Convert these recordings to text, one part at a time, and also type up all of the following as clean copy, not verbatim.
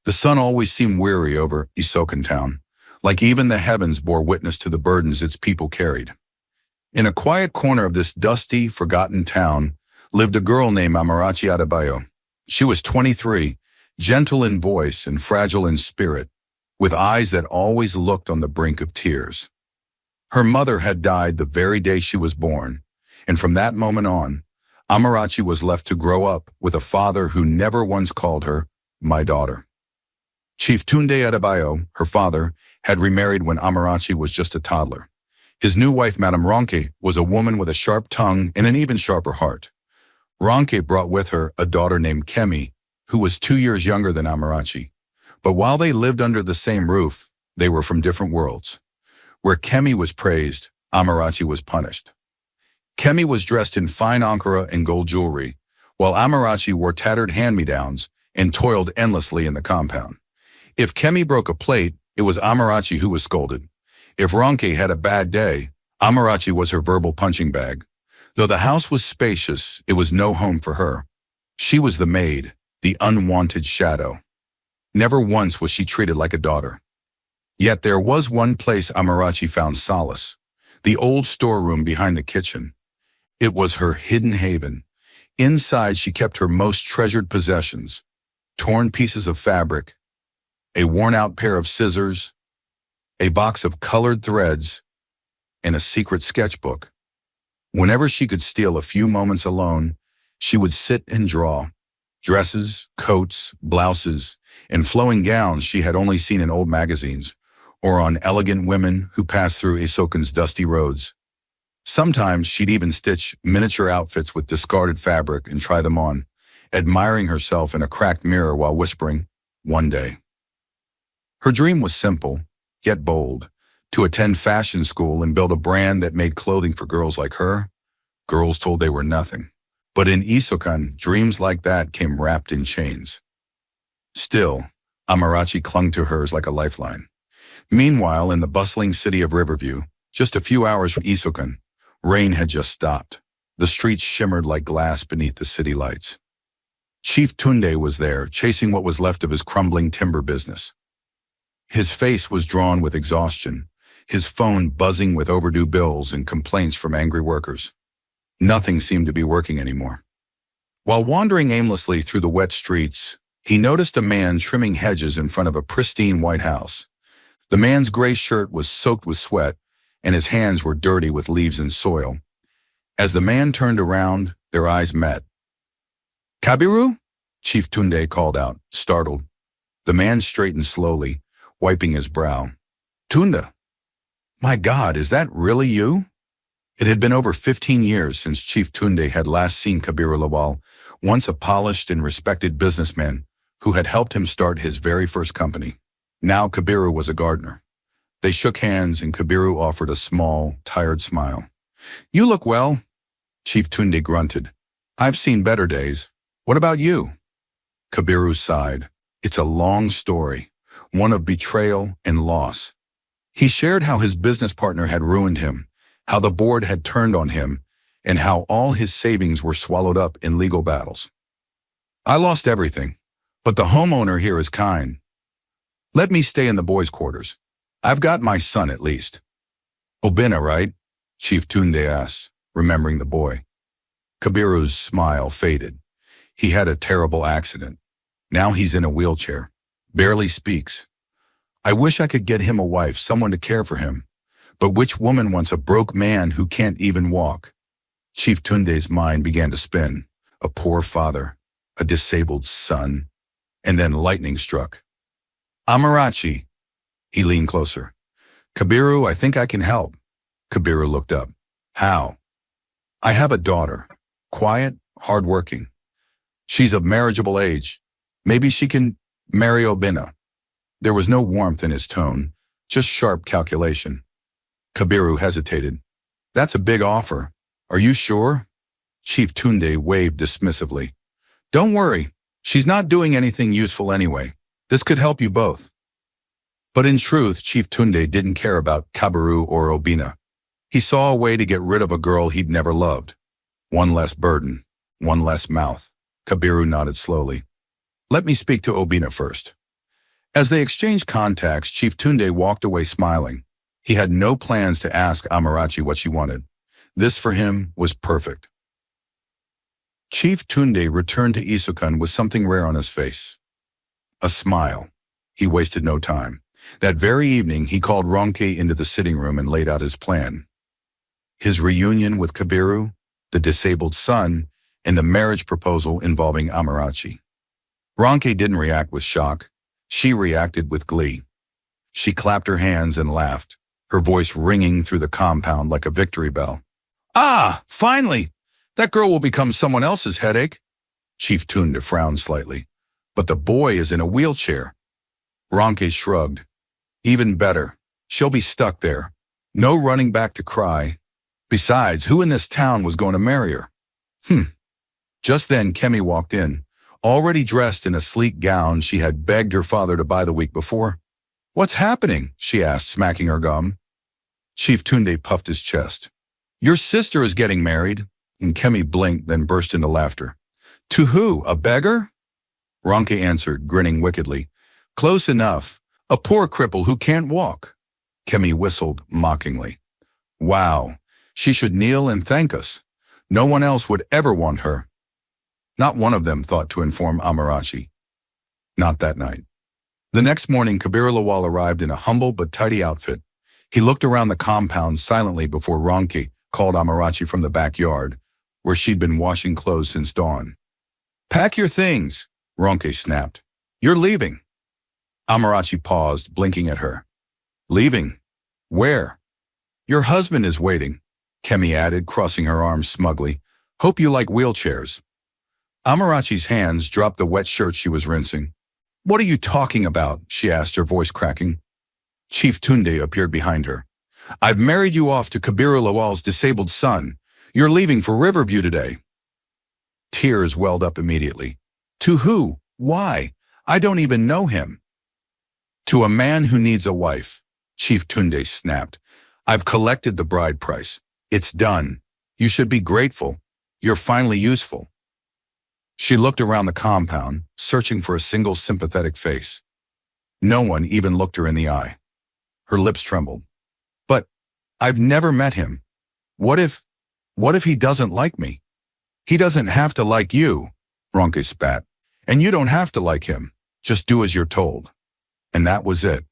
The sun always seemed weary over Isokan town, like even the heavens bore witness to the burdens its people carried. In a quiet corner of this dusty, forgotten town lived a girl named Amarachi Adebayo. She was 23, gentle in voice and fragile in spirit, with eyes that always looked on the brink of tears. Her mother had died the very day she was born, and from that moment on, Amarachi was left to grow up with a father who never once called her my daughter. Chief Tunde Adebayo, her father, had remarried when Amarachi was just a toddler. His new wife, Madame Ronke, was a woman with a sharp tongue and an even sharper heart. Ronke brought with her a daughter named Kemi, who was 2 years younger than Amarachi. But while they lived under the same roof, they were from different worlds. Where Kemi was praised, Amarachi was punished. Kemi was dressed in fine ankara and gold jewelry, while Amarachi wore tattered hand-me-downs and toiled endlessly in the compound. If Kemi broke a plate, it was Amarachi who was scolded. If Ronke had a bad day, Amarachi was her verbal punching bag. Though the house was spacious, it was no home for her. She was the maid, the unwanted shadow. Never once was she treated like a daughter. Yet there was one place Amarachi found solace, the old storeroom behind the kitchen. It was her hidden haven. Inside she kept her most treasured possessions, torn pieces of fabric, a worn-out pair of scissors, a box of colored threads, and a secret sketchbook. Whenever she could steal a few moments alone, she would sit and draw. Dresses, coats, blouses, and flowing gowns she had only seen in old magazines, or on elegant women who passed through Isokan's dusty roads. Sometimes she'd even stitch miniature outfits with discarded fabric and try them on, admiring herself in a cracked mirror while whispering, "One day." Her dream was simple, yet bold, to attend fashion school and build a brand that made clothing for girls like her, girls told they were nothing. But in Isokan, dreams like that came wrapped in chains. Still, Amarachi clung to hers like a lifeline. Meanwhile, in the bustling city of Riverview, just a few hours from Isokan, rain had just stopped. The streets shimmered like glass beneath the city lights. Chief Tunde was there, chasing what was left of his crumbling timber business. His face was drawn with exhaustion, his phone buzzing with overdue bills and complaints from angry workers. Nothing seemed to be working anymore. While wandering aimlessly through the wet streets, he noticed a man trimming hedges in front of a pristine white house. The man's gray shirt was soaked with sweat, and his hands were dirty with leaves and soil. As the man turned around, their eyes met. "Kabiru?" Chief Tunde called out, startled. The man straightened slowly, wiping his brow. "Tunda, my God, is that really you?" It had been over 15 years since Chief Tunde had last seen Kabiru Lawal, once a polished and respected businessman who had helped him start his very first company. Now Kabiru was a gardener. They shook hands and Kabiru offered a small, tired smile. "You look well," Chief Tunde grunted. "I've seen better days. What about you?" Kabiru sighed. It's a long story, one of betrayal and loss. He shared how his business partner had ruined him, how the board had turned on him, and how all his savings were swallowed up in legal battles. "I lost everything, but the homeowner here is kind. Let me stay in the boys' quarters. I've got my son at least." "Obina, right?" Chief Tunde asked, remembering the boy. Kabiru's smile faded. He had a terrible accident. Now he's in a wheelchair, barely speaks. "I wish I could get him a wife, someone to care for him. But which woman wants a broke man who can't even walk?" Chief Tunde's mind began to spin. A poor father, a disabled son, and then lightning struck. "Amarachi." He leaned closer. "Kabiru, I think I can help." Kabiru looked up. "How?" "I have a daughter, quiet, hardworking. She's of marriageable age. Maybe she can marry Obina." There was no warmth in his tone, just sharp calculation. Kabiru hesitated. "That's a big offer. Are you sure?" Chief Tunde waved dismissively. "Don't worry. She's not doing anything useful anyway. This could help you both." But in truth, Chief Tunde didn't care about Kabiru or Obina. He saw a way to get rid of a girl he'd never loved. One less burden, one less mouth. Kabiru nodded slowly. "Let me speak to Obina first." As they exchanged contacts, Chief Tunde walked away smiling. He had no plans to ask Amarachi what she wanted. This for him was perfect. Chief Tunde returned to Isukan with something rare on his face. A smile. He wasted no time. That very evening, he called Ronke into the sitting room and laid out his plan. His reunion with Kabiru, the disabled son, and the marriage proposal involving Amarachi. Ronke didn't react with shock. She reacted with glee. She clapped her hands and laughed, her voice ringing through the compound like a victory bell. Ah, finally! That girl will become someone else's headache. Chief Tunde frowned slightly. But the boy is in a wheelchair. Ronke shrugged. Even better. She'll be stuck there. No running back to cry. Besides, who in this town was going to marry her? Just then, Kemi walked in, already dressed in a sleek gown she had begged her father to buy the week before. What's happening? She asked, smacking her gum. Chief Tunde puffed his chest. Your sister is getting married. And Kemi blinked, then burst into laughter. To who? A beggar? Ronke answered, grinning wickedly. Close enough. A poor cripple who can't walk. Kemi whistled mockingly. Wow. She should kneel and thank us. No one else would ever want her. Not one of them thought to inform Amarachi. Not that night. The next morning, Kabiru Lawal arrived in a humble but tidy outfit. He looked around the compound silently before Ronke called Amarachi from the backyard, where she'd been washing clothes since dawn. Pack your things, Ronke snapped. You're leaving. Amarachi paused, blinking at her. Leaving? Where? Your husband is waiting, Kemi added, crossing her arms smugly. Hope you like wheelchairs. Amarachi's hands dropped the wet shirt she was rinsing. What are you talking about? She asked, her voice cracking. Chief Tunde appeared behind her. I've married you off to Kabiru Lawal's disabled son. You're leaving for Riverview today. Tears welled up immediately. To who? Why? I don't even know him. To a man who needs a wife, Chief Tunde snapped. I've collected the bride price. It's done. You should be grateful. You're finally useful. She looked around the compound, searching for a single sympathetic face. No one even looked her in the eye. Her lips trembled. But I've never met him. What if he doesn't like me? He doesn't have to like you, Ronke spat. And you don't have to like him. Just do as you're told. And that was it.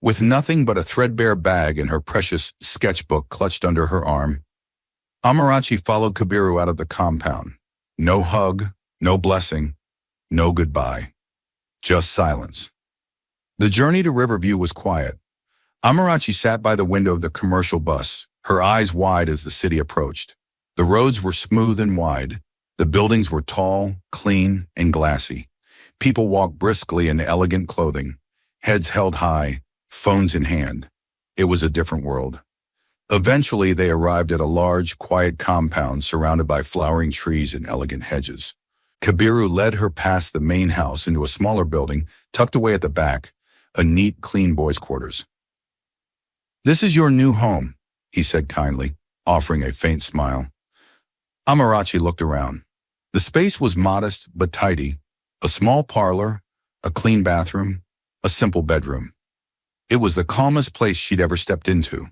With nothing but a threadbare bag and her precious sketchbook clutched under her arm, Amarachi followed Kabiru out of the compound. No hug, no blessing, no goodbye. Just silence. The journey to Riverview was quiet. Amarachi sat by the window of the commercial bus, her eyes wide as the city approached. The roads were smooth and wide. The buildings were tall, clean, and glassy. People walked briskly in elegant clothing, heads held high, phones in hand. It was a different world. Eventually, they arrived at a large, quiet compound surrounded by flowering trees and elegant hedges. Kabiru led her past the main house into a smaller building tucked away at the back, a neat, clean boys' quarters. This is your new home, he said kindly, offering a faint smile. Amarachi looked around. The space was modest but tidy. A small parlor, a clean bathroom, a simple bedroom. It was the calmest place she'd ever stepped into.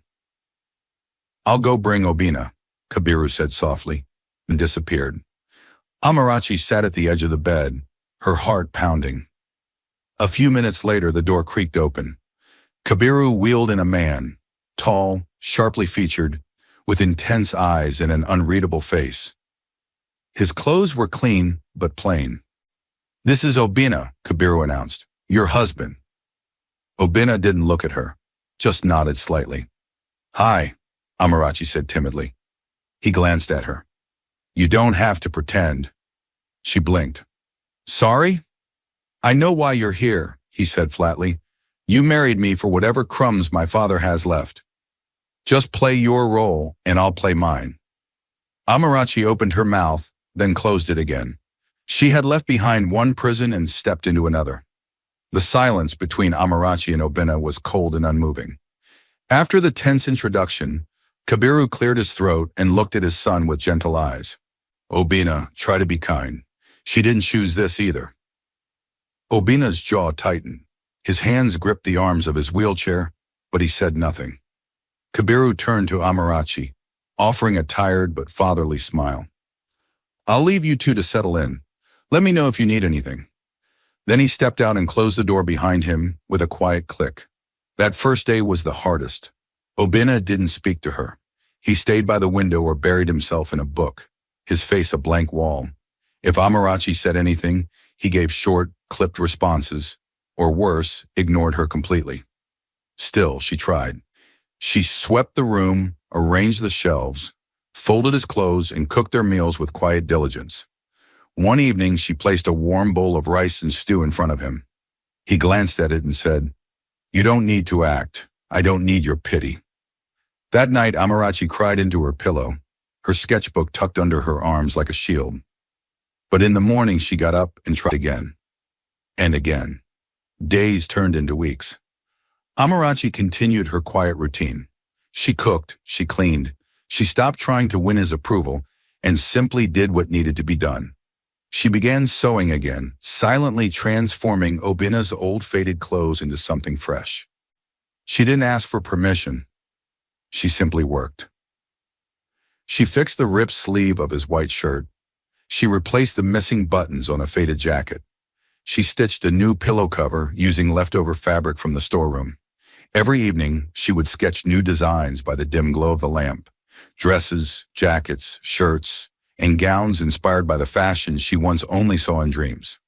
I'll go bring Obina, Kabiru said softly, and disappeared. Amarachi sat at the edge of the bed, her heart pounding. A few minutes later, the door creaked open. Kabiru wheeled in a man, tall, sharply featured, with intense eyes and an unreadable face. His clothes were clean but plain. This is Obina, Kabiru announced, your husband. Obina didn't look at her, just nodded slightly. Hi, Amarachi said timidly. He glanced at her. You don't have to pretend. She blinked. Sorry? I know why you're here, he said flatly. You married me for whatever crumbs my father has left. Just play your role and I'll play mine. Amarachi opened her mouth, then closed it again. She had left behind one prison and stepped into another. The silence between Amarachi and Obina was cold and unmoving. After the tense introduction, Kabiru cleared his throat and looked at his son with gentle eyes. Obina, try to be kind. She didn't choose this either. Obina's jaw tightened. His hands gripped the arms of his wheelchair, but he said nothing. Kabiru turned to Amarachi, offering a tired but fatherly smile. "I'll leave you two to settle in. Let me know if you need anything." Then he stepped out and closed the door behind him with a quiet click. That first day was the hardest. Obinna didn't speak to her. He stayed by the window or buried himself in a book, his face a blank wall. If Amarachi said anything, he gave short, clipped responses, or worse, ignored her completely. Still, she tried. She swept the room, arranged the shelves, folded his clothes, and cooked their meals with quiet diligence. One evening, she placed a warm bowl of rice and stew in front of him. He glanced at it and said, "You don't need to act. I don't need your pity." That night, Amarachi cried into her pillow, her sketchbook tucked under her arms like a shield. But in the morning, she got up and tried again. And again. Days turned into weeks. Amarachi continued her quiet routine. She cooked, she cleaned, she stopped trying to win his approval, and simply did what needed to be done. She began sewing again, silently transforming Obinna's old faded clothes into something fresh. She didn't ask for permission. She simply worked. She fixed the ripped sleeve of his white shirt. She replaced the missing buttons on a faded jacket. She stitched a new pillow cover using leftover fabric from the storeroom. Every evening, she would sketch new designs by the dim glow of the lamp. Dresses, jackets, shirts, and gowns inspired by the fashion she once only saw in dreams.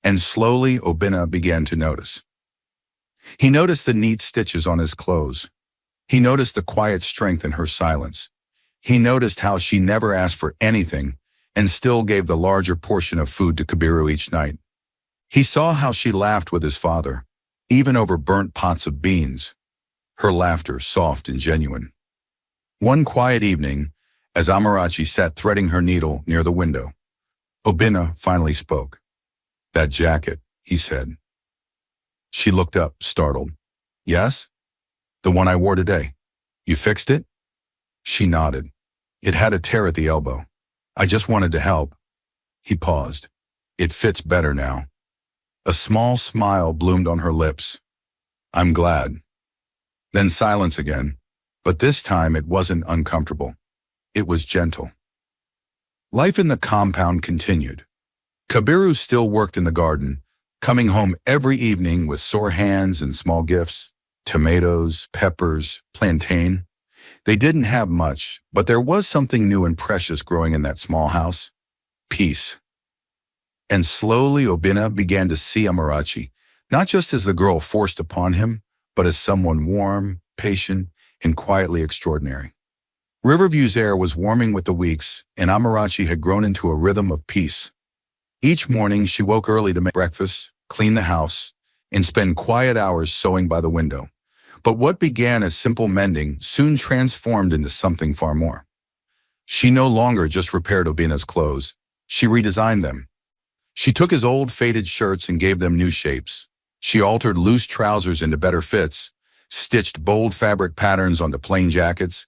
And slowly, Obinna began to notice. He noticed the neat stitches on his clothes. He noticed the quiet strength in her silence. He noticed how she never asked for anything and still gave the larger portion of food to Kabiru each night. He saw how she laughed with his father, even over burnt pots of beans, her laughter soft and genuine. One quiet evening, as Amarachi sat threading her needle near the window, Obinna finally spoke. "That jacket," he said. She looked up, startled. "Yes? The one I wore today. You fixed it?" She nodded. "It had a tear at the elbow. I just wanted to help." He paused. "It fits better now." A small smile bloomed on her lips. "I'm glad." Then silence again, but this time it wasn't uncomfortable. It was gentle. Life in the compound continued. Kabiru still worked in the garden, coming home every evening with sore hands and small gifts, tomatoes, peppers, plantain. They didn't have much, but there was something new and precious growing in that small house. Peace. And slowly Obinna began to see Amarachi, not just as the girl forced upon him, but as someone warm, patient, and quietly extraordinary. Riverview's air was warming with the weeks, and Amarachi had grown into a rhythm of peace. Each morning, she woke early to make breakfast, clean the house, and spend quiet hours sewing by the window. But what began as simple mending soon transformed into something far more. She no longer just repaired Obinna's clothes. She redesigned them. She took his old faded shirts and gave them new shapes. She altered loose trousers into better fits, stitched bold fabric patterns onto plain jackets,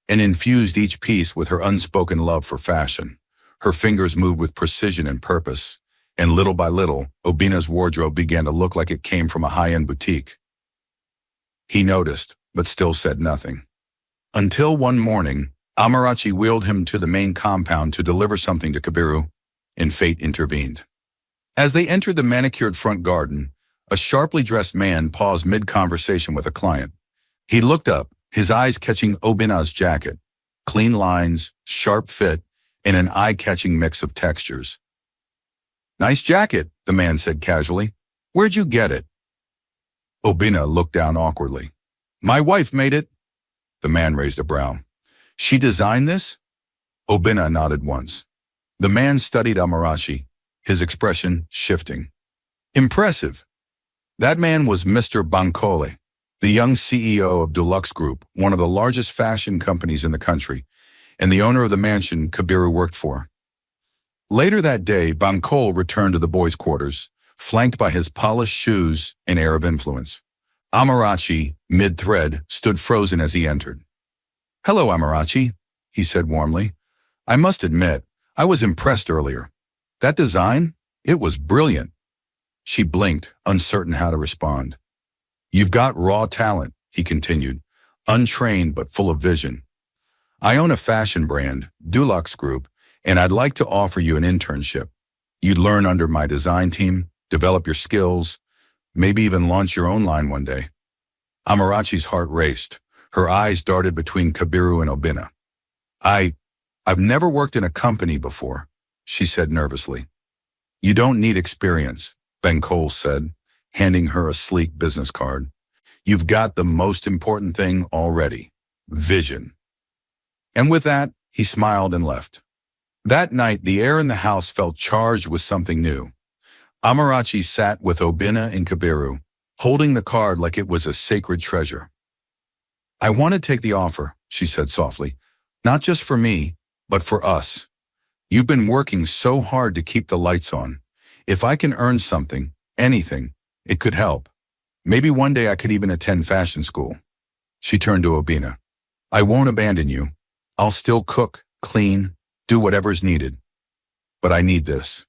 and infused each piece with her unspoken love for fashion. Her fingers moved with precision and purpose, and little by little, Obinna's wardrobe began to look like it came from a high-end boutique. He noticed, but still said nothing. Until one morning, Amarachi wheeled him to the main compound to deliver something to Kabiru, and fate intervened. As they entered the manicured front garden, a sharply dressed man paused mid-conversation with a client. He looked up, his eyes catching Obinna's jacket. Clean lines, sharp fit, and an eye-catching mix of textures. "Nice jacket," the man said casually. "Where'd you get it?" Obinna looked down awkwardly. "My wife made it." The man raised a brow. "She designed this?" Obinna nodded once. The man studied Amarachi, his expression shifting. "Impressive." That man was Mr. Bancole, the young CEO of Deluxe Group, one of the largest fashion companies in the country, and the owner of the mansion Kabiru worked for. Later that day, Bancole returned to the boys' quarters, flanked by his polished shoes and air of influence. Amarachi, mid-thread, stood frozen as he entered. "Hello, Amarachi," he said warmly. "I must admit, I was impressed earlier. That design? It was brilliant." She blinked, uncertain how to respond. You've got raw talent, he continued, untrained but full of vision. I own a fashion brand, Dulux Group, and I'd like to offer you an internship. You'd learn under my design team, develop your skills, maybe even launch your own line one day. Amarachi's heart raced. Her eyes darted between Kabiru and Obina. I've never worked in a company before, she said nervously. You don't need experience, Ben Cole said, handing her a sleek business card. You've got the most important thing already, vision. And with that, he smiled and left. That night, the air in the house felt charged with something new. Amarachi sat with Obina and Kabiru, holding the card like it was a sacred treasure. I want to take the offer, she said softly, not just for me, but for us. You've been working so hard to keep the lights on. If I can earn something, anything, it could help. Maybe one day I could even attend fashion school. She turned to Obina. I won't abandon you. I'll still cook, clean, do whatever's needed. But I need this.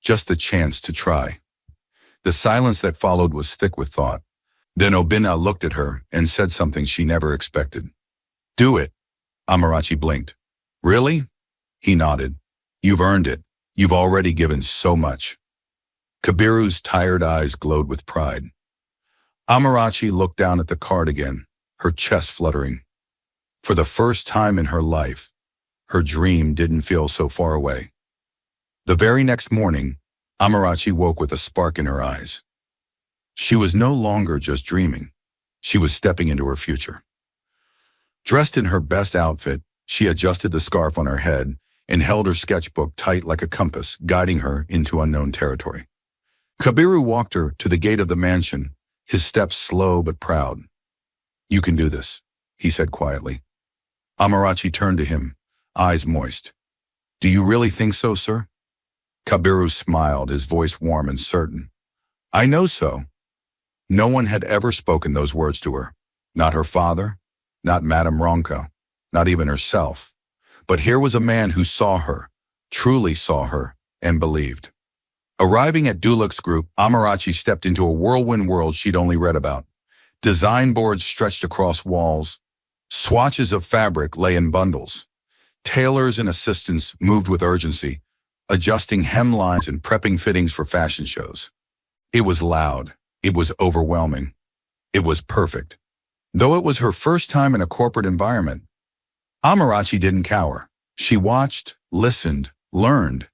Just the chance to try. The silence that followed was thick with thought. Then Obina looked at her and said something she never expected. Do it. Amarachi blinked. Really? He nodded. You've earned it. You've already given so much. Kabiru's tired eyes glowed with pride. Amarachi looked down at the card again, her chest fluttering. For the first time in her life, her dream didn't feel so far away. The very next morning, Amarachi woke with a spark in her eyes. She was no longer just dreaming. She was stepping into her future. Dressed in her best outfit, she adjusted the scarf on her head and held her sketchbook tight like a compass, guiding her into unknown territory. Kabiru walked her to the gate of the mansion, his steps slow but proud. You can do this, he said quietly. Amarachi turned to him, eyes moist. Do you really think so, sir? Kabiru smiled, his voice warm and certain. I know so. No one had ever spoken those words to her. Not her father, not Madame Ronco, not even herself. But here was a man who saw her, truly saw her, and believed. Arriving at Dulux Group, Amarachi stepped into a whirlwind world she'd only read about. Design boards stretched across walls. Swatches of fabric lay in bundles. Tailors and assistants moved with urgency, adjusting hemlines and prepping fittings for fashion shows. It was loud. It was overwhelming. It was perfect. Though it was her first time in a corporate environment, Amarachi didn't cower. She watched, listened, learned.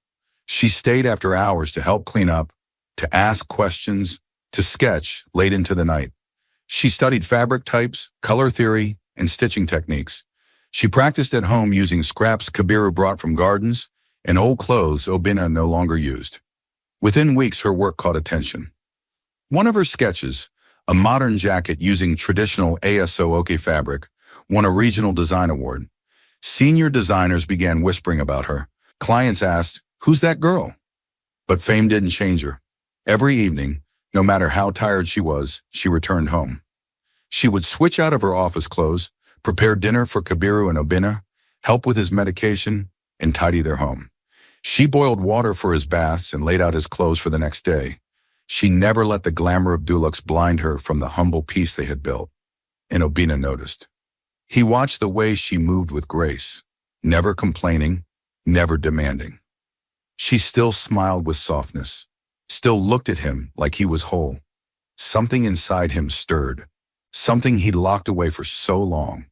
She stayed after hours to help clean up, to ask questions, to sketch late into the night. She studied fabric types, color theory, and stitching techniques. She practiced at home using scraps Kabiru brought from gardens and old clothes Obina no longer used. Within weeks, her work caught attention. One of her sketches, a modern jacket using traditional ASO fabric, won a regional design award. Senior designers began whispering about her. Clients asked, "Who's that girl?" But fame didn't change her. Every evening, no matter how tired she was, she returned home. She would switch out of her office clothes, prepare dinner for Kabiru and Obina, help with his medication, and tidy their home. She boiled water for his baths and laid out his clothes for the next day. She never let the glamour of Dulux blind her from the humble peace they had built. And Obina noticed. He watched the way she moved with grace, never complaining, never demanding. She still smiled with softness, still looked at him like he was whole. Something inside him stirred, something he'd locked away for so long.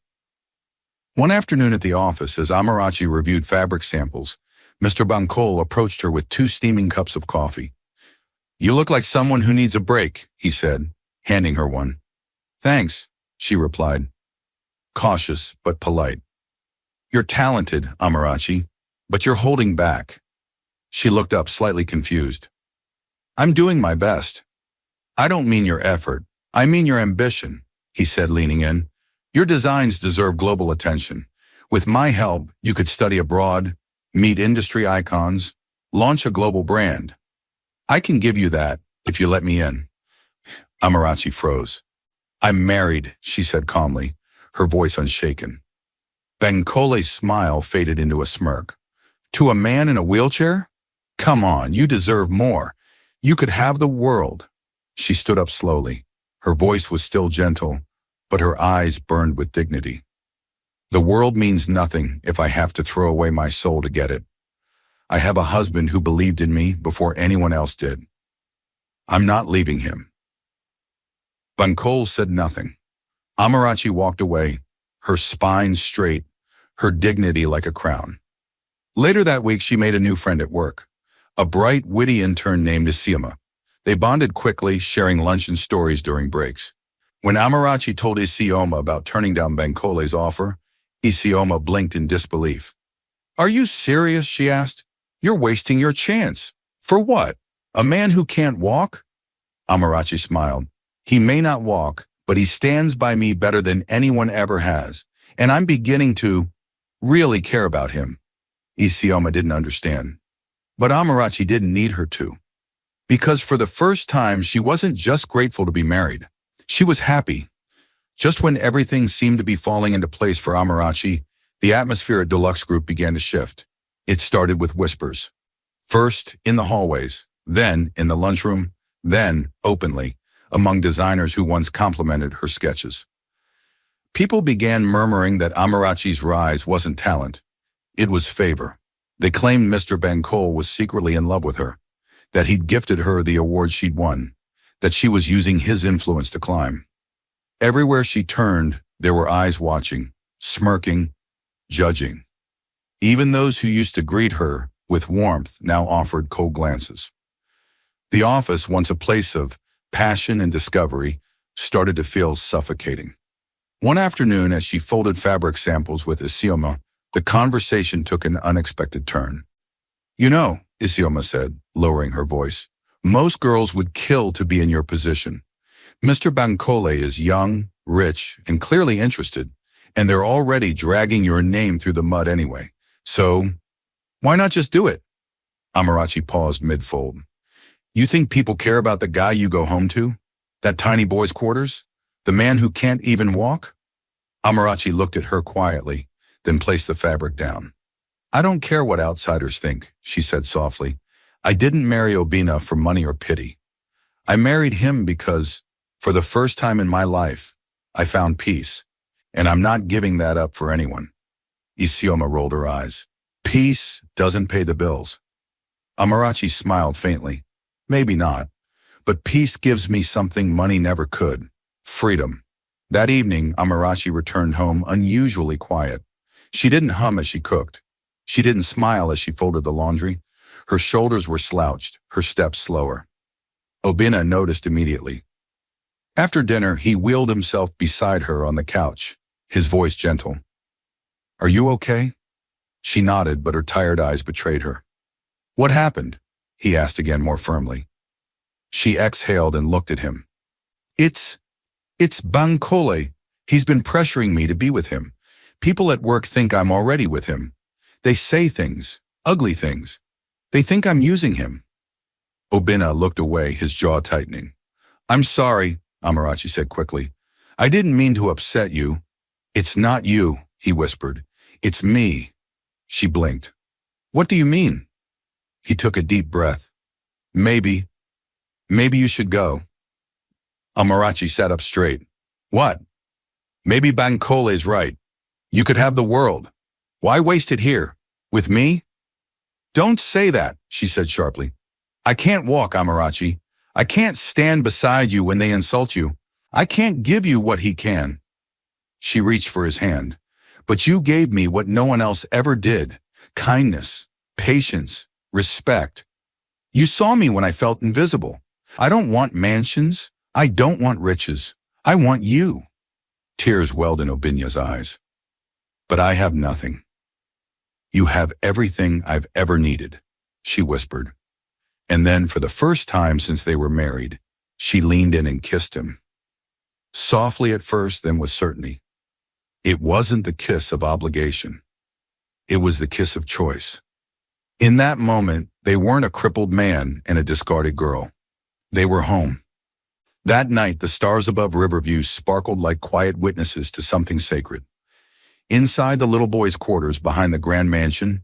One afternoon at the office, as Amarachi reviewed fabric samples, Mr. Bancol approached her with 2 steaming cups of coffee. You look like someone who needs a break, he said, handing her one. Thanks, she replied, cautious but polite. You're talented, Amarachi, but you're holding back. She looked up, slightly confused. I'm doing my best. I don't mean your effort. I mean your ambition, he said, leaning in. Your designs deserve global attention. With my help, you could study abroad, meet industry icons, launch a global brand. I can give you that if you let me in. Amarachi froze. I'm married, she said calmly, her voice unshaken. Bencole's smile faded into a smirk. To a man in a wheelchair? Come on, you deserve more. You could have the world. She stood up slowly. Her voice was still gentle, but her eyes burned with dignity. The world means nothing if I have to throw away my soul to get it. I have a husband who believed in me before anyone else did. I'm not leaving him. Bancole said nothing. Amarachi walked away, her spine straight, her dignity like a crown. Later that week, she made a new friend at work, a bright, witty intern named Isioma. They bonded quickly, sharing lunch and stories during breaks. When Amarachi told Isioma about turning down Bancole's offer, Isioma blinked in disbelief. Are you serious? She asked. You're wasting your chance. For what? A man who can't walk? Amarachi smiled. He may not walk, but he stands by me better than anyone ever has, and I'm beginning to really care about him. Isioma didn't understand. But Amarachi didn't need her to. Because for the first time, she wasn't just grateful to be married. She was happy. Just when everything seemed to be falling into place for Amarachi, the atmosphere at Deluxe Group began to shift. It started with whispers. First, in the hallways, then in the lunchroom, then, openly, among designers who once complimented her sketches. People began murmuring that Amarachi's rise wasn't talent. It was favor. They claimed Mr. Bancole was secretly in love with her, that he'd gifted her the award she'd won, that she was using his influence to climb. Everywhere she turned, there were eyes watching, smirking, judging. Even those who used to greet her with warmth now offered cold glances. The office, once a place of passion and discovery, started to feel suffocating. One afternoon, as she folded fabric samples with Isioma, the conversation took an unexpected turn. You know, Isioma said, lowering her voice, most girls would kill to be in your position. Mr. Bancole is young, rich, and clearly interested, and they're already dragging your name through the mud anyway. So, why not just do it? Amarachi paused mid-fold. You think people care about the guy you go home to? That tiny boy's quarters? The man who can't even walk? Amarachi looked at her quietly, then placed the fabric down. I don't care what outsiders think, she said softly. I didn't marry Obina for money or pity. I married him because, for the first time in my life, I found peace, and I'm not giving that up for anyone. Isioma rolled her eyes. Peace doesn't pay the bills. Amarachi smiled faintly. Maybe not, but peace gives me something money never could. Freedom. That evening, Amarachi returned home unusually quiet. She didn't hum as she cooked. She didn't smile as she folded the laundry. Her shoulders were slouched, her steps slower. Obina noticed immediately. After dinner, he wheeled himself beside her on the couch, his voice gentle. Are you okay? She nodded, but her tired eyes betrayed her. What happened? He asked again more firmly. She exhaled and looked at him. It's Bancole. He's been pressuring me to be with him. People at work think I'm already with him. They say things, ugly things. They think I'm using him. Obina looked away, his jaw tightening. I'm sorry, Amarachi said quickly. I didn't mean to upset you. It's not you, he whispered. It's me. She blinked. What do you mean? He took a deep breath. Maybe you should go. Amarachi sat up straight. What? Maybe Bancole's right. You could have the world. Why waste it here? With me? Don't say that, she said sharply. I can't walk, Amarachi. I can't stand beside you when they insult you. I can't give you what he can. She reached for his hand. But you gave me what no one else ever did. Kindness, patience, respect. You saw me when I felt invisible. I don't want mansions. I don't want riches. I want you. Tears welled in Obina's eyes. But I have nothing. You have everything I've ever needed, she whispered. And then, for the first time since they were married, she leaned in and kissed him. Softly at first, then with certainty. It wasn't the kiss of obligation. It was the kiss of choice. In that moment, they weren't a crippled man and a discarded girl. They were home. That night, the stars above Riverview sparkled like quiet witnesses to something sacred. Inside the little boy's quarters behind the grand mansion,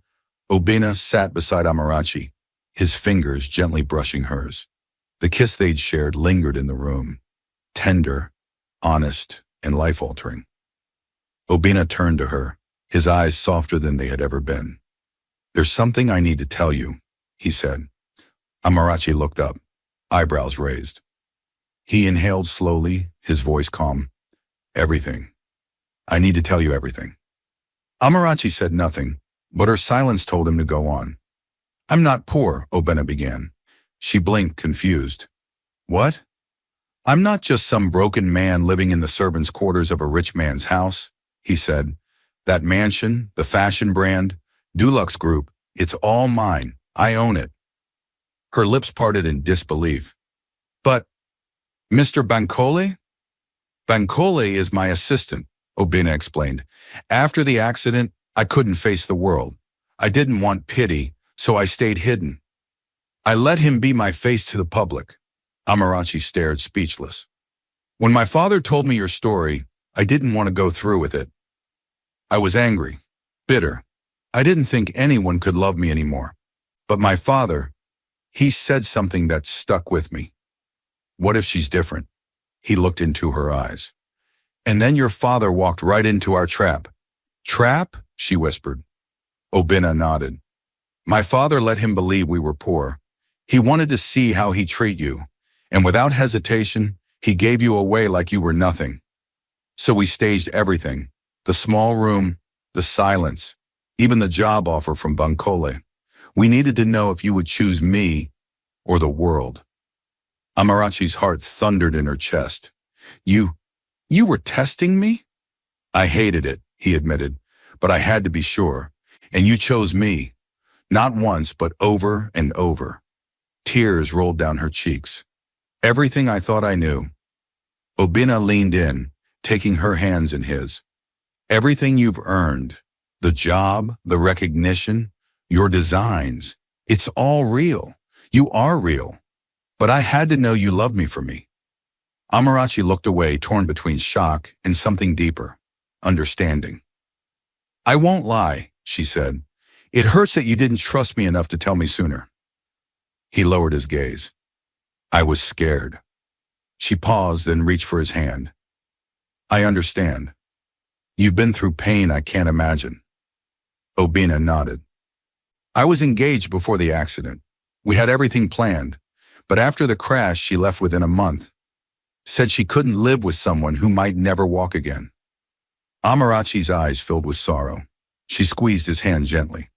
Obina sat beside Amarachi, his fingers gently brushing hers. The kiss they'd shared lingered in the room, tender, honest, and life-altering. Obina turned to her, his eyes softer than they had ever been. "There's something I need to tell you," he said. Amarachi looked up, eyebrows raised. He inhaled slowly, his voice calm. "Everything. I need to tell you everything." Amarachi said nothing, but her silence told him to go on. "I'm not poor," Obina began. She blinked, confused. "What?" "I'm not just some broken man living in the servants' quarters of a rich man's house," he said. "That mansion, the fashion brand, Dulux Group, it's all mine. I own it." Her lips parted in disbelief. "But, Mr. Bancole?" "Bancole is my assistant," Obina explained. "After the accident, I couldn't face the world. I didn't want pity, so I stayed hidden. I let him be my face to the public." Amarachi stared, speechless. "When my father told me your story, I didn't want to go through with it. I was angry, bitter. I didn't think anyone could love me anymore. But my father, he said something that stuck with me. What if she's different?" He looked into her eyes. "And then your father walked right into our trap." "Trap?" she whispered. Obina nodded. "My father let him believe we were poor. He wanted to see how he'd treat you, and without hesitation, he gave you away like you were nothing. So we staged everything, the small room, the silence, even the job offer from Bancole. We needed to know if you would choose me or the world." Amarachi's heart thundered in her chest. You were testing me?" "I hated it," he admitted, "but I had to be sure. And you chose me. Not once, but over and over." Tears rolled down her cheeks. "Everything I thought I knew." Obina leaned in, taking her hands in his. "Everything you've earned, the job, the recognition, your designs, it's all real. You are real. But I had to know you loved me for me." Amarachi looked away, torn between shock and something deeper, understanding. "I won't lie," she said. "It hurts that you didn't trust me enough to tell me sooner." He lowered his gaze. "I was scared." She paused, then reached for his hand. "I understand. You've been through pain I can't imagine." Obina nodded. "I was engaged before the accident. We had everything planned. But after the crash, she left within a month. Said she couldn't live with someone who might never walk again." Amarachi's eyes filled with sorrow. She squeezed his hand gently.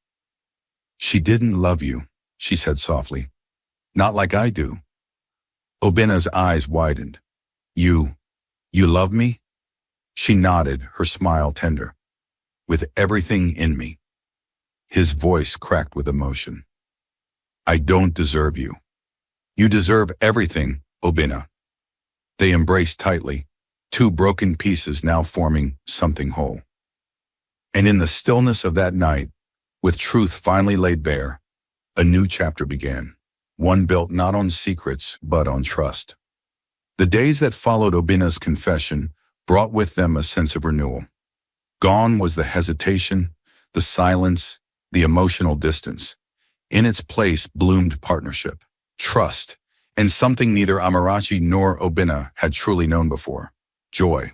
"She didn't love you," she said softly. "Not like I do." Obina's eyes widened. You love me?" She nodded, her smile tender. "With everything in me." His voice cracked with emotion. "I don't deserve you." "You deserve everything, Obina." They embraced tightly, two broken pieces now forming something whole. And in the stillness of that night, with truth finally laid bare, a new chapter began, one built not on secrets but on trust. The days that followed Obina's confession brought with them a sense of renewal. Gone was the hesitation, the silence, the emotional distance. In its place bloomed partnership, trust, and something neither Amarachi nor Obina had truly known before: joy.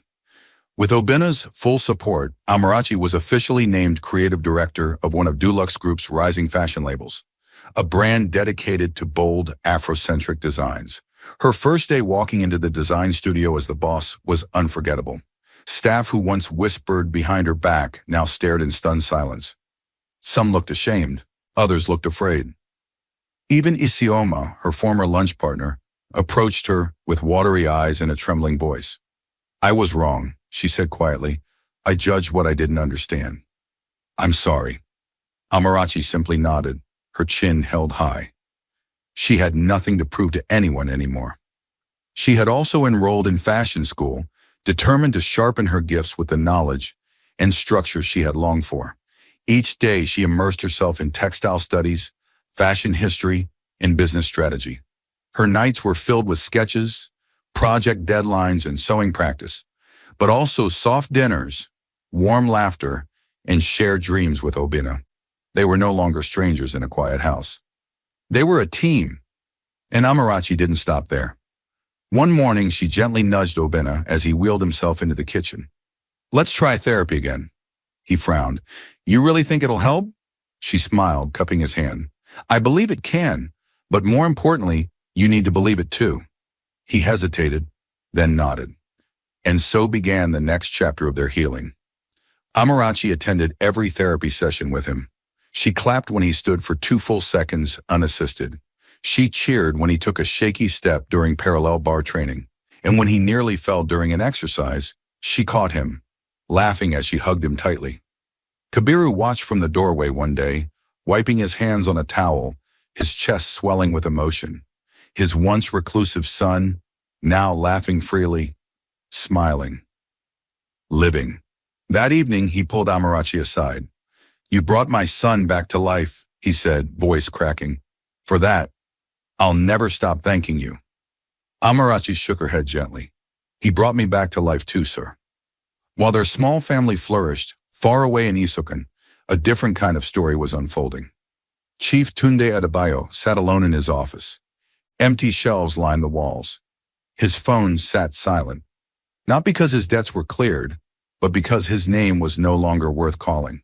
With Obina's full support, Amarachi was officially named creative director of one of Dulux Group's rising fashion labels, a brand dedicated to bold, Afrocentric designs. Her first day walking into the design studio as the boss was unforgettable. Staff who once whispered behind her back now stared in stunned silence. Some looked ashamed, others looked afraid. Even Isioma, her former lunch partner, approached her with watery eyes and a trembling voice. "I was wrong," she said quietly. "I judged what I didn't understand. I'm sorry." Amarachi simply nodded, her chin held high. She had nothing to prove to anyone anymore. She had also enrolled in fashion school, determined to sharpen her gifts with the knowledge and structure she had longed for. Each day she immersed herself in textile studies, fashion history, and business strategy. Her nights were filled with sketches, project deadlines, and sewing practice, but also soft dinners, warm laughter, and shared dreams with Obina. They were no longer strangers in a quiet house. They were a team, And Amarachi didn't stop there. One morning, she gently nudged Obina as he wheeled himself into the kitchen. "Let's try therapy again." He frowned. "You really think it'll help?" She smiled, cupping his hand. "I believe it can, but more importantly, you need to believe it too." He hesitated, then nodded. And so began the next chapter of their healing. Amarachi attended every therapy session with him. She clapped when he stood for 2 full seconds unassisted. She cheered when he took a shaky step during parallel bar training. And when he nearly fell during an exercise, she caught him, laughing as she hugged him tightly. Kabiru watched from the doorway one day, wiping his hands on a towel, his chest swelling with emotion. His once reclusive son, now laughing freely, smiling, living. That evening, he pulled Amarachi aside. "You brought my son back to life," he said, voice cracking. "For that, I'll never stop thanking you." Amarachi shook her head gently. "He brought me back to life too, sir." While their small family flourished, far away in Isokan, a different kind of story was unfolding. Chief Tunde Adebayo sat alone in his office. Empty shelves lined the walls. His phone sat silent, not because his debts were cleared, but because his name was no longer worth calling.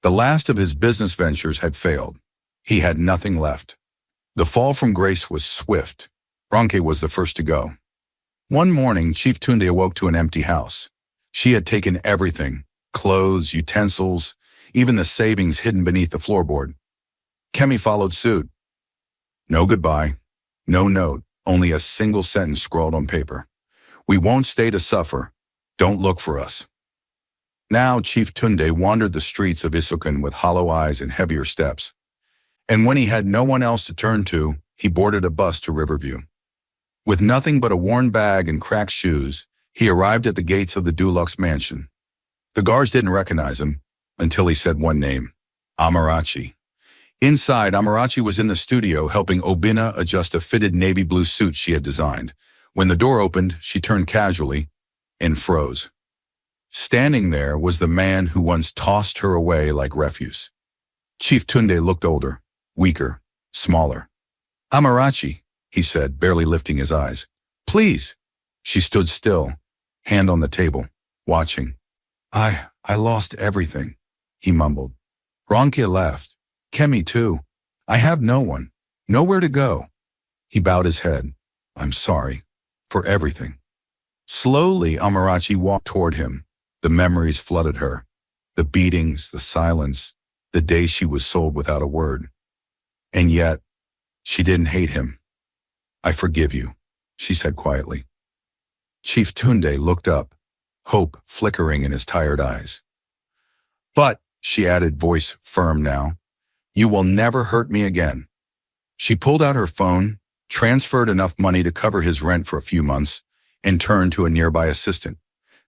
The last of his business ventures had failed. He had nothing left. The fall from grace was swift. Ronke was the first to go. One morning, Chief Tunde awoke to an empty house. She had taken everything, clothes, utensils, even the savings hidden beneath the floorboard. Kemi followed suit. No goodbye, no note, only a single sentence scrawled on paper. "We won't stay to suffer. Don't look for us." Now Chief Tunde wandered the streets of Isokan with hollow eyes and heavier steps. And when he had no one else to turn to, he boarded a bus to Riverview. With nothing but a worn bag and cracked shoes, he arrived at the gates of the Dulux mansion. The guards didn't recognize him until he said one name, Amarachi. Inside, Amarachi was in the studio helping Obina adjust a fitted navy blue suit she had designed. When the door opened, she turned casually and froze. Standing there was the man who once tossed her away like refuse. Chief Tunde looked older, weaker, smaller. "Amarachi," he said, barely lifting his eyes. "Please." She stood still, hand on the table, watching. I lost everything," he mumbled. "Ronke left. Kemi too. I have no one, nowhere to go." He bowed his head. "I'm sorry for everything." Slowly, Amarachi walked toward him. The memories flooded her. The beatings, the silence, the day she was sold without a word. And yet, she didn't hate him. "I forgive you," she said quietly. Chief Tunde looked up, hope flickering in his tired eyes. "But," she added, voice firm now, "you will never hurt me again." She pulled out her phone, transferred enough money to cover his rent for a few months, and turned to a nearby assistant.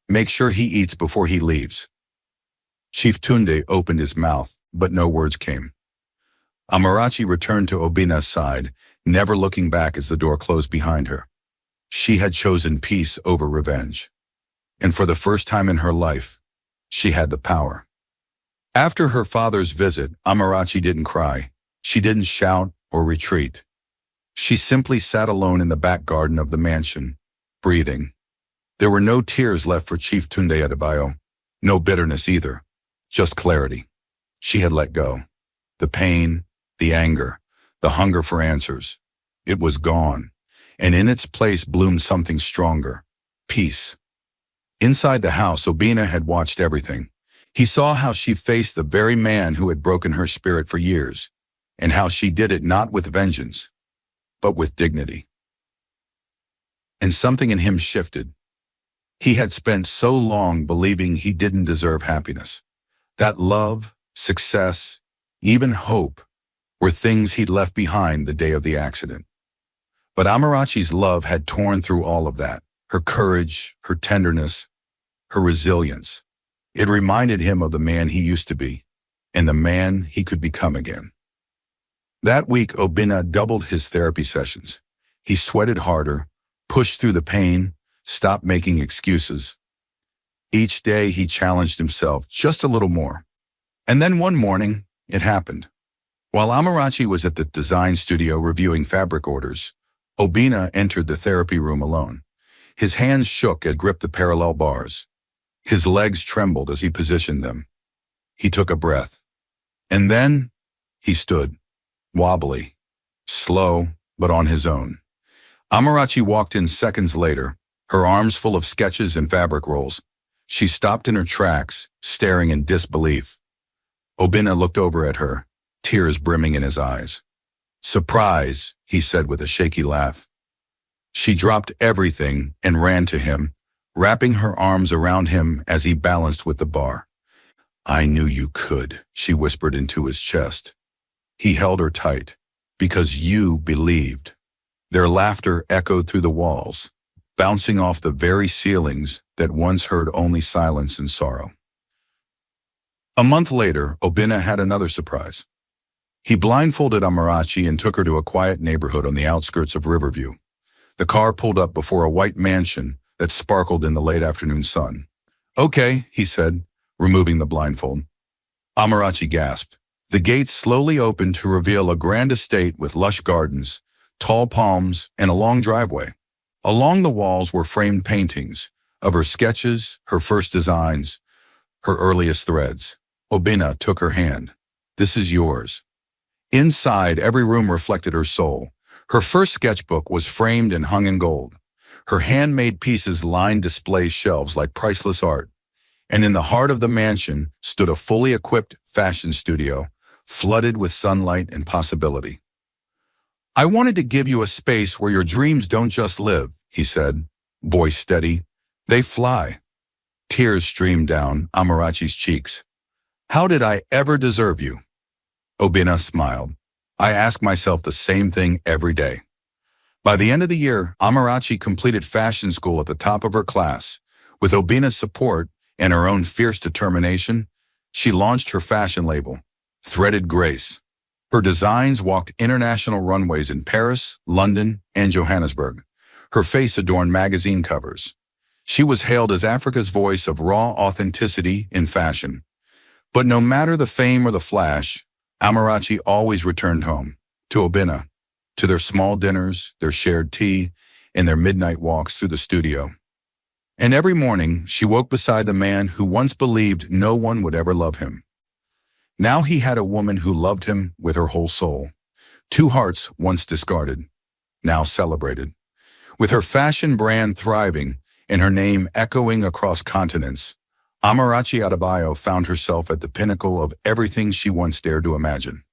"Make sure he eats before he leaves." Chief Tunde opened his mouth, but no words came. Amarachi returned to Obina's side, never looking back as the door closed behind her. She had chosen peace over revenge. And for the first time in her life, she had the power. After her father's visit, Amarachi didn't cry. She didn't shout or retreat. She simply sat alone in the back garden of the mansion, breathing. There were no tears left for Chief Tunde Adebayo, no bitterness either, just clarity. She had let go. The pain, the anger, the hunger for answers. It was gone, and in its place bloomed something stronger, peace. Inside the house, Obina had watched everything. He saw how she faced the very man who had broken her spirit for years, and how she did it not with vengeance, but with dignity. And something in him shifted. He had spent so long believing he didn't deserve happiness, that love, success, even hope were things he'd left behind the day of the accident. But Amarachi's love had torn through all of that, her courage, her tenderness, her resilience. It reminded him of the man he used to be, and the man he could become again. That week, Obina doubled his therapy sessions. He sweated harder, pushed through the pain, stopped making excuses. Each day he challenged himself just a little more. And then one morning, it happened. While Amarachi was at the design studio reviewing fabric orders, Obina entered the therapy room alone. His hands shook as he gripped the parallel bars. His legs trembled as he positioned them. He took a breath. And then he stood, wobbly, slow, but on his own. Amarachi walked in seconds later, her arms full of sketches and fabric rolls. She stopped in her tracks, staring in disbelief. Obina looked over at her, tears brimming in his eyes. "Surprise," he said with a shaky laugh. She dropped everything and ran to him, wrapping her arms around him as he balanced with the bar. "I knew you could," she whispered into his chest. He held her tight. "Because you believed." Their laughter echoed through the walls, bouncing off the very ceilings that once heard only silence and sorrow. A month later, Obina had another surprise. He blindfolded Amarachi and took her to a quiet neighborhood on the outskirts of Riverview. The car pulled up before a white mansion that sparkled in the late afternoon sun. "Okay," he said, removing the blindfold. Amarachi gasped. The gates slowly opened to reveal a grand estate with lush gardens, tall palms, and a long driveway. Along the walls were framed paintings of her sketches, her first designs, her earliest threads. Obina took her hand. "This is yours." Inside, every room reflected her soul. Her first sketchbook was framed and hung in gold. Her handmade pieces lined display shelves like priceless art. And in the heart of the mansion stood a fully equipped fashion studio, flooded with sunlight and possibility. "I wanted to give you a space where your dreams don't just live," he said, voice steady. "They fly." Tears streamed down Amarachi's cheeks. "How did I ever deserve you?" Obina smiled. "I ask myself the same thing every day." By the end of the year, Amarachi completed fashion school at the top of her class. With Obina's support and her own fierce determination, she launched her fashion label, Threaded Grace. Her designs walked international runways in Paris, London, and Johannesburg. Her face adorned magazine covers. She was hailed as Africa's voice of raw authenticity in fashion. But no matter the fame or the flash, Amarachi always returned home, to Obina, to their small dinners, their shared tea, and their midnight walks through the studio. And every morning, she woke beside the man who once believed no one would ever love him. Now he had a woman who loved him with her whole soul. Two hearts once discarded, now celebrated. With her fashion brand thriving and her name echoing across continents, Amarachi Adebayo found herself at the pinnacle of everything she once dared to imagine.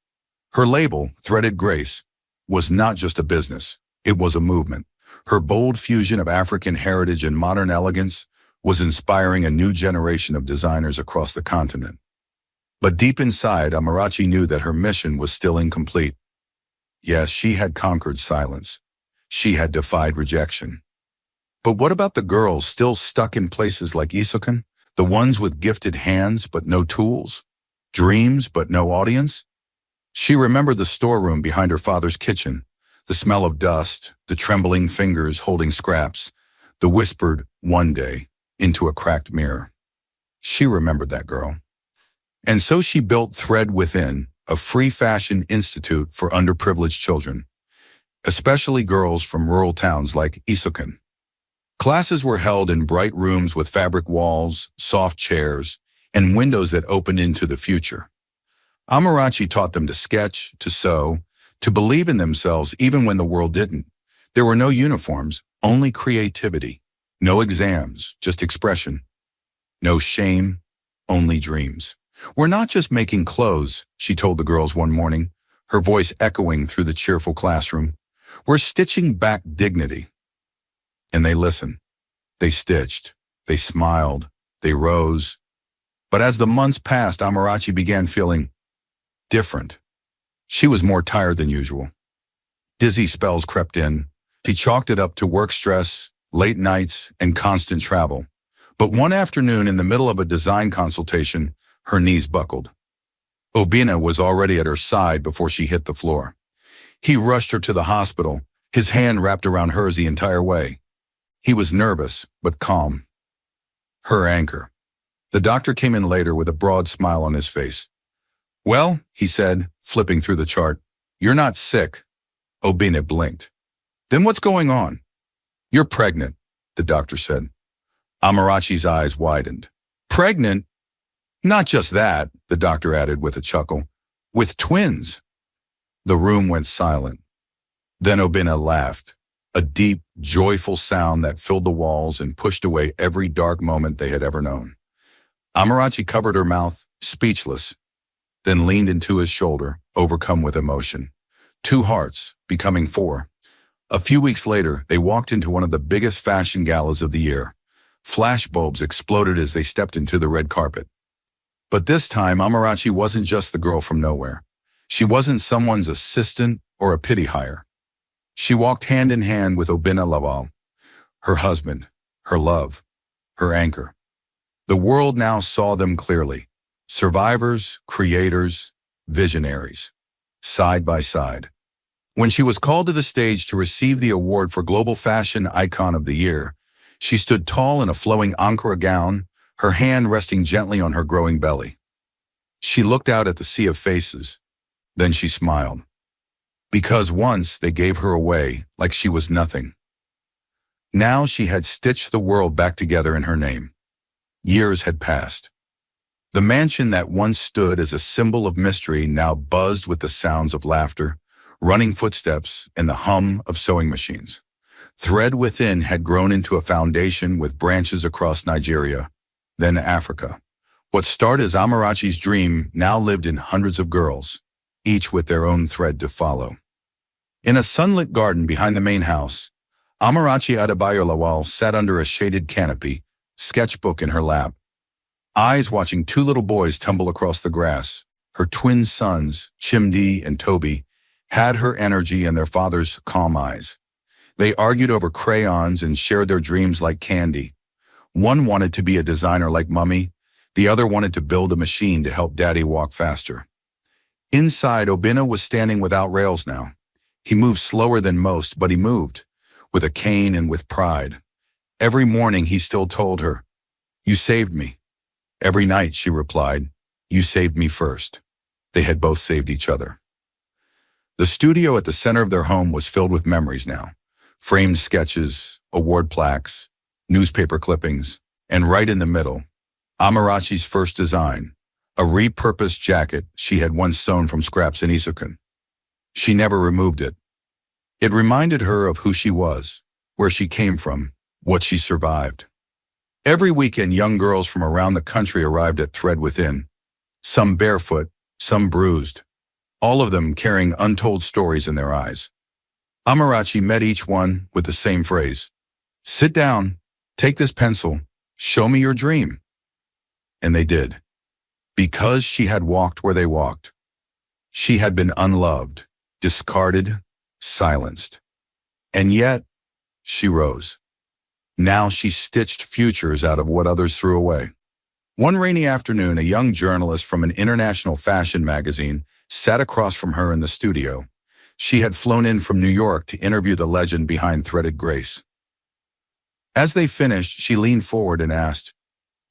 Her label, Threaded Grace, was not just a business, it was a movement. Her bold fusion of African heritage and modern elegance was inspiring a new generation of designers across the continent. But deep inside, Amarachi knew that her mission was still incomplete. Yes, she had conquered silence. She had defied rejection. But what about the girls still stuck in places like Isokan? The ones with gifted hands but no tools? Dreams but no audience? She remembered the storeroom behind her father's kitchen, the smell of dust, the trembling fingers holding scraps, the whispered, "one day," into a cracked mirror. She remembered that girl. And so she built Thread Within, a free fashion institute for underprivileged children, especially girls from rural towns like Isokan. Classes were held in bright rooms with fabric walls, soft chairs, and windows that opened into the future. Amarachi taught them to sketch, to sew, to believe in themselves even when the world didn't. There were no uniforms, only creativity. No exams, just expression. No shame, only dreams. "We're not just making clothes," she told the girls one morning, her voice echoing through the cheerful classroom. "We're stitching back dignity." And they listened. They stitched. They smiled. They rose. But as the months passed, Amarachi began feeling different. She was more tired than usual. Dizzy spells crept in. She chalked it up to work stress, late nights, and constant travel. But one afternoon in the middle of a design consultation, her knees buckled. Obina was already at her side before she hit the floor. He rushed her to the hospital, his hand wrapped around hers the entire way. He was nervous, but calm. Her anchor. The doctor came in later with a broad smile on his face. Well, he said, flipping through the chart, you're not sick. Obina blinked. Then what's going on? You're pregnant, the doctor said. Amarachi's eyes widened. Pregnant? Not just that, the doctor added with a chuckle. With twins. The room went silent. Then Obina laughed, a deep, joyful sound that filled the walls and pushed away every dark moment they had ever known. Amarachi covered her mouth, speechless, then leaned into his shoulder, overcome with emotion. Two hearts, becoming four. A few weeks later, they walked into one of the biggest fashion galas of the year. Flashbulbs exploded as they stepped into the red carpet. But this time, Amarachi wasn't just the girl from nowhere. She wasn't someone's assistant or a pity hire. She walked hand in hand with Obina Lawal, her husband, her love, her anchor. The world now saw them clearly. Survivors, creators, visionaries, side by side. When she was called to the stage to receive the award for Global Fashion Icon of the Year, she stood tall in a flowing Ankara gown, her hand resting gently on her growing belly. She looked out at the sea of faces. Then she smiled. Because once they gave her away like she was nothing. Now she had stitched the world back together in her name. Years had passed. The mansion that once stood as a symbol of mystery now buzzed with the sounds of laughter, running footsteps, and the hum of sewing machines. Thread within had grown into a foundation with branches across Nigeria, then Africa. What started as Amarachi's dream now lived in hundreds of girls, each with their own thread to follow. In a sunlit garden behind the main house, Amarachi Adebayo Lawal sat under a shaded canopy, sketchbook in her lap, eyes watching two little boys tumble across the grass. Her twin sons, Chimdi and Toby, had her energy and their father's calm eyes. They argued over crayons and shared their dreams like candy. One wanted to be a designer like Mummy, the other wanted to build a machine to help Daddy walk faster. Inside, Obina was standing without rails now. He moved slower than most, but he moved, with a cane and with pride. Every morning he still told her, "You saved me." Every night she replied, "You saved me first." They had both saved each other. The studio at the center of their home was filled with memories now. Framed sketches, award plaques, newspaper clippings, and right in the middle, Amarachi's first design, a repurposed jacket she had once sewn from scraps in Isukan. She never removed it. It reminded her of who she was, where she came from, what she survived. Every weekend, young girls from around the country arrived at Thread Within, some barefoot, some bruised, all of them carrying untold stories in their eyes. Amarachi met each one with the same phrase, "Sit down, take this pencil, show me your dream." And they did, because she had walked where they walked. She had been unloved, discarded, silenced. And yet, she rose. Now she stitched futures out of what others threw away. One rainy afternoon, a young journalist from an international fashion magazine sat across from her in the studio. She had flown in from New York to interview the legend behind Threaded Grace. As they finished, she leaned forward and asked,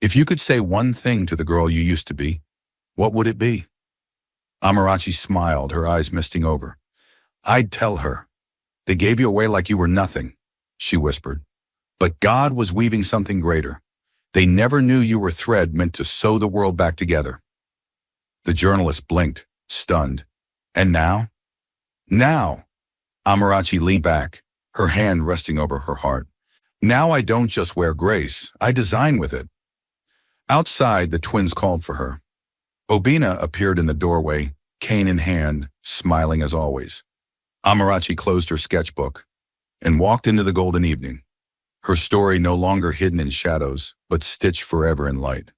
"If you could say one thing to the girl you used to be, what would it be?" Amarachi smiled, her eyes misting over. "I'd tell her, they gave you away like you were nothing," she whispered. "But God was weaving something greater. They never knew you were thread meant to sew the world back together." The journalist blinked, stunned. "And now?" "Now," Amarachi leaned back, her hand resting over her heart. "Now I don't just wear grace, I design with it." Outside, the twins called for her. Obina appeared in the doorway, cane in hand, smiling as always. Amarachi closed her sketchbook and walked into the golden evening, her story no longer hidden in shadows, but stitched forever in light.